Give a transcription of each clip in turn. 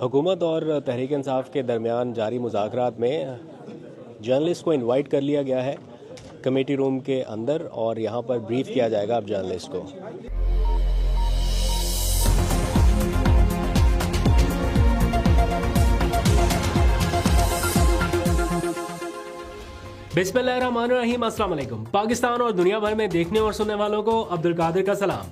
हुकूमत और तहरीक इंसाफ के दरमियान जारी मुज़ाकरात में जर्नलिस्ट को इनवाइट कर लिया गया है कमेटी रूम के अंदर और यहाँ पर ब्रीफ किया जाएगा अब जर्नलिस्ट को। बिस्मिल्लाहिर्रहमानिर्रहीम, अस्सलाम वालेकुम। पाकिस्तान और दुनिया भर में देखने और सुनने वालों को अब्दुल कादिर का सलाम।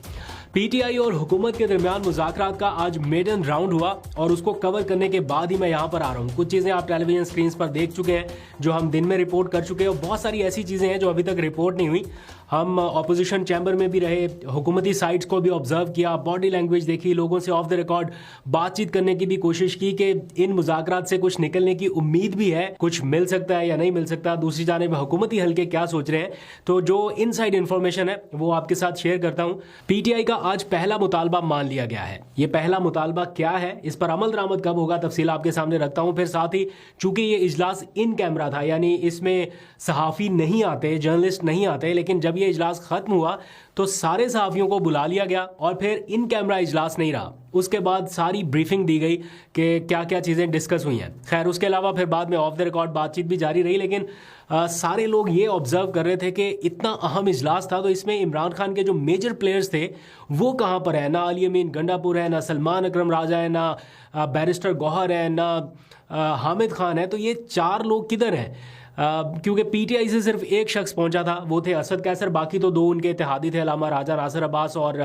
पीटीआई और हुकूमत के दरमियान मुज़ाकरात का आज मेडन राउंड हुआ और उसको कवर करने के बाद ही मैं यहाँ पर आ रहा हूँ। कुछ चीज़ें आप टेलीविजन स्क्रीन पर देख चुके हैं जो हम दिन में रिपोर्ट कर चुके हैं और बहुत सारी ऐसी चीज़ें हैं जो अभी तक रिपोर्ट नहीं हुई। हम ऑपोजिशन चैम्बर में भी रहे, हुकूमती साइट्स को भी ऑब्जर्व किया, बॉडी लैंग्वेज देखी, लोगों से ऑफ द रिकॉर्ड बातचीत करने की भी कोशिश की कि इन मुज़ाकरात से कुछ निकलने की उम्मीद भी है, कुछ मिल सकता है या नहीं मिल सकता। दूसरी जानिब हुकूमती हल्के क्या सोच रहे हैं, तो जो इनसाइड इन्फॉर्मेशन है वो आपके साथ शेयर करता हूँ। पीटीआई का आज पहला मुतालबा मान लिया गया है। ये पहला मुतालबा क्या है, इस पर अमल दरामद कब होगा, तफसील आपके सामने रखता हूँ। फिर साथ ही चूंकि ये इजलास इन कैमरा था, यानी इसमें सहाफ़ी नहीं आते, जर्नलिस्ट नहीं आते, लेकिन जब ये इजलास खत्म हुआ तो सारे सहाफ़ियों को बुला लिया गया और फिर इन कैमरा इजलास नहीं रहा। उसके बाद सारी ब्रीफिंग दी गई कि क्या क्या चीज़ें डिस्कस हुई हैं। खैर, उसके अलावा फिर बाद में ऑफ द रिकॉर्ड बातचीत भी जारी रही, लेकिन सारे लोग ये ऑब्जर्व कर रहे थे कि इतना अहम इजलास था तो इसमें इमरान खान के जो मेजर प्लेयर्स थे वो कहाँ पर है। ना अली अमीन गंडापुर है, ना सलमान अकरम राजा है, ना बैरिस्टर गौहर है, ना हामिद खान है। तो ये चार लोग किधर हैं? क्योंकि पीटीआई से सिर्फ एक शख्स पहुंचा था, वो थे असद कैसर। बाकी तो दो उनके इत्तेहादी थे, अलामा राजा नासिर अब्बास और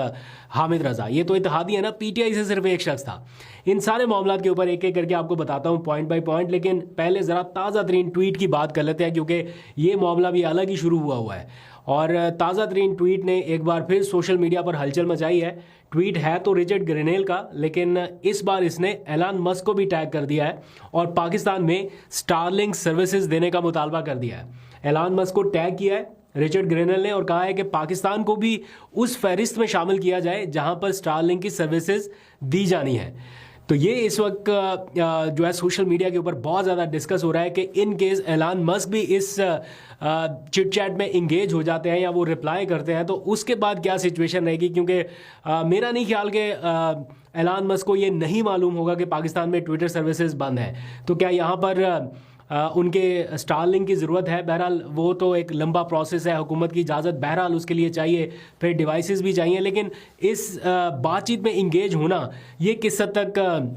हामिद रजा। ये तो इत्तेहादी है ना, पीटीआई से सिर्फ एक शख्स था। इन सारे मामलों के ऊपर एक एक करके आपको बताता हूँ पॉइंट बाय पॉइंट, लेकिन पहले ज़रा ताज़ा तरीन ट्वीट की बात कर लेते हैं क्योंकि ये मामला भी अलग ही शुरू हुआ है। और ताज़ा तरीन ट्वीट ने एक बार फिर सोशल मीडिया पर हलचल मचाई है। ट्वीट है तो रिचर्ड ग्रेनेल का, लेकिन इस बार इसने एलन मस्क को भी टैग कर दिया है और पाकिस्तान में स्टारलिंक सर्विसेज देने का मुतालबा कर दिया है। एलन मस्क को टैग किया है रिचर्ड ग्रेनेल ने और कहा है कि पाकिस्तान को भी उस फहरिस्त में शामिल किया जाए जहां पर स्टारलिंक की सर्विसेज दी जानी है। तो ये इस वक्त जो है सोशल मीडिया के ऊपर बहुत ज़्यादा डिस्कस हो रहा है कि इन केस एलन मस्क भी इस चिट चैट में इंगेज हो जाते हैं या वो रिप्लाई करते हैं तो उसके बाद क्या सिचुएशन रहेगी। क्योंकि मेरा नहीं ख्याल कि एलन मस्क को ये नहीं मालूम होगा कि पाकिस्तान में ट्विटर सर्विसेज बंद है, तो क्या यहाँ पर उनके स्टारलिंक की ज़रूरत है। बहरहाल वो तो एक लंबा प्रोसेस है, हुकूमत की इजाज़त बहरहाल उसके लिए चाहिए, फिर डिवाइसेस भी चाहिए, लेकिन इस बातचीत में इंगेज होना ये किस हद तक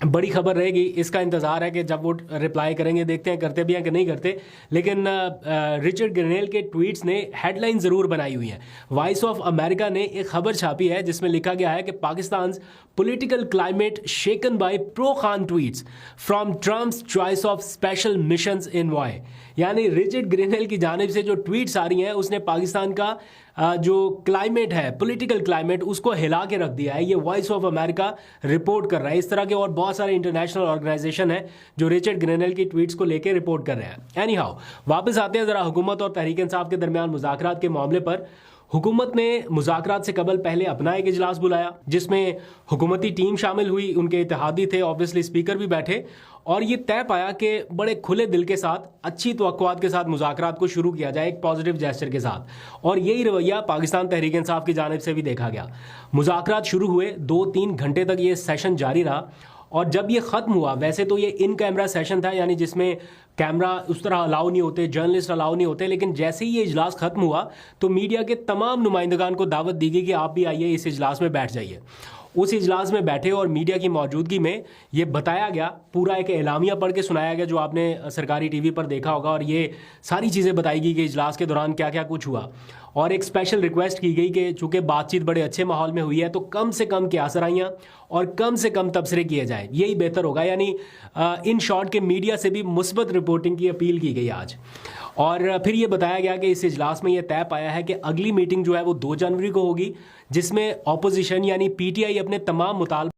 बड़ी खबर रहेगी, इसका इंतज़ार है कि जब वो रिप्लाई करेंगे। देखते हैं करते भी हैं कि नहीं करते। लेकिन रिचर्ड ग्रेनेल के ट्वीट्स ने हेडलाइन ज़रूर बनाई हुई है। वॉइस ऑफ अमेरिका ने एक खबर छापी है जिसमें लिखा गया है कि Pakistan political climate shaken by pro Khan tweets from Trump's choice of special missions envoy. यानी रिचर्ड ग्रेनेल की जानिब से जो ट्वीट्स आ रही हैं उसने पाकिस्तान का जो क्लाइमेट है, पॉलिटिकल क्लाइमेट, उसको हिला के रख दिया है। ये वॉइस ऑफ अमेरिका रिपोर्ट कर रहा है। इस तरह के और बहुत सारे इंटरनेशनल ऑर्गेनाइजेशन है जो रिचर्ड ग्रेनेल की ट्वीट्स को लेकर रिपोर्ट कर रहे हैं। एनी हाउ, वापस आते हैं ज़रा हुकूमत और तहरीक इंसाफ के दरमियान मुज़ाकरात के मामले पर। हुकूमत ने मुज़ाकरात से कबल पहले अपना एक इजलास बुलाया जिसमें हुकूमती टीम शामिल हुई, उनके इत्तेहादी थे, ऑब्वियसली स्पीकर भी बैठे, और ये तय पाया कि बड़े खुले दिल के साथ, अच्छी तवक्कुआत के साथ मुज़ाकरात को शुरू किया जाए, एक पॉजिटिव जेस्चर के साथ। और यही रवैया पाकिस्तान तहरीक इंसाफ की जानिब से भी देखा गया। मुज़ाकरात शुरू हुए, 2-3 घंटे तक ये सेशन जारी रहा और जब ये ख़त्म हुआ, वैसे तो ये इन कैमरा सेशन था, यानी जिसमें कैमरा उस तरह अलाउ नहीं होते, जर्नलिस्ट अलाउ नहीं होते, लेकिन जैसे ही ये इजलास ख़त्म हुआ तो मीडिया के तमाम नुमाइंदगान को दावत दी गई कि आप भी आइए, इस इजलास में बैठ जाइए। उस इजलास में बैठे और मीडिया की मौजूदगी में ये बताया गया, पूरा एक एलामिया पढ़ के सुनाया गया जो आपने सरकारी टीवी पर देखा होगा, और ये सारी चीज़ें बताई गई कि इजलास के दौरान क्या क्या कुछ हुआ। और एक स्पेशल रिक्वेस्ट की गई कि चूँकि बातचीत बड़े अच्छे माहौल में हुई है तो कम से कम क्यासराइयाँ और कम से कम तबसरे किए जाएँ, यही बेहतर होगा। यानी इन शॉर्ट के मीडिया से भी मुस्बत रिपोर्टिंग की अपील की गई आज। और फिर ये बताया गया कि इस इजलास में ये तय पाया है कि अगली मीटिंग जो है वो 2 जनवरी को होगी, जिसमें ऑपोजिशन यानी पीटीआई अपने तमाम मुतालबे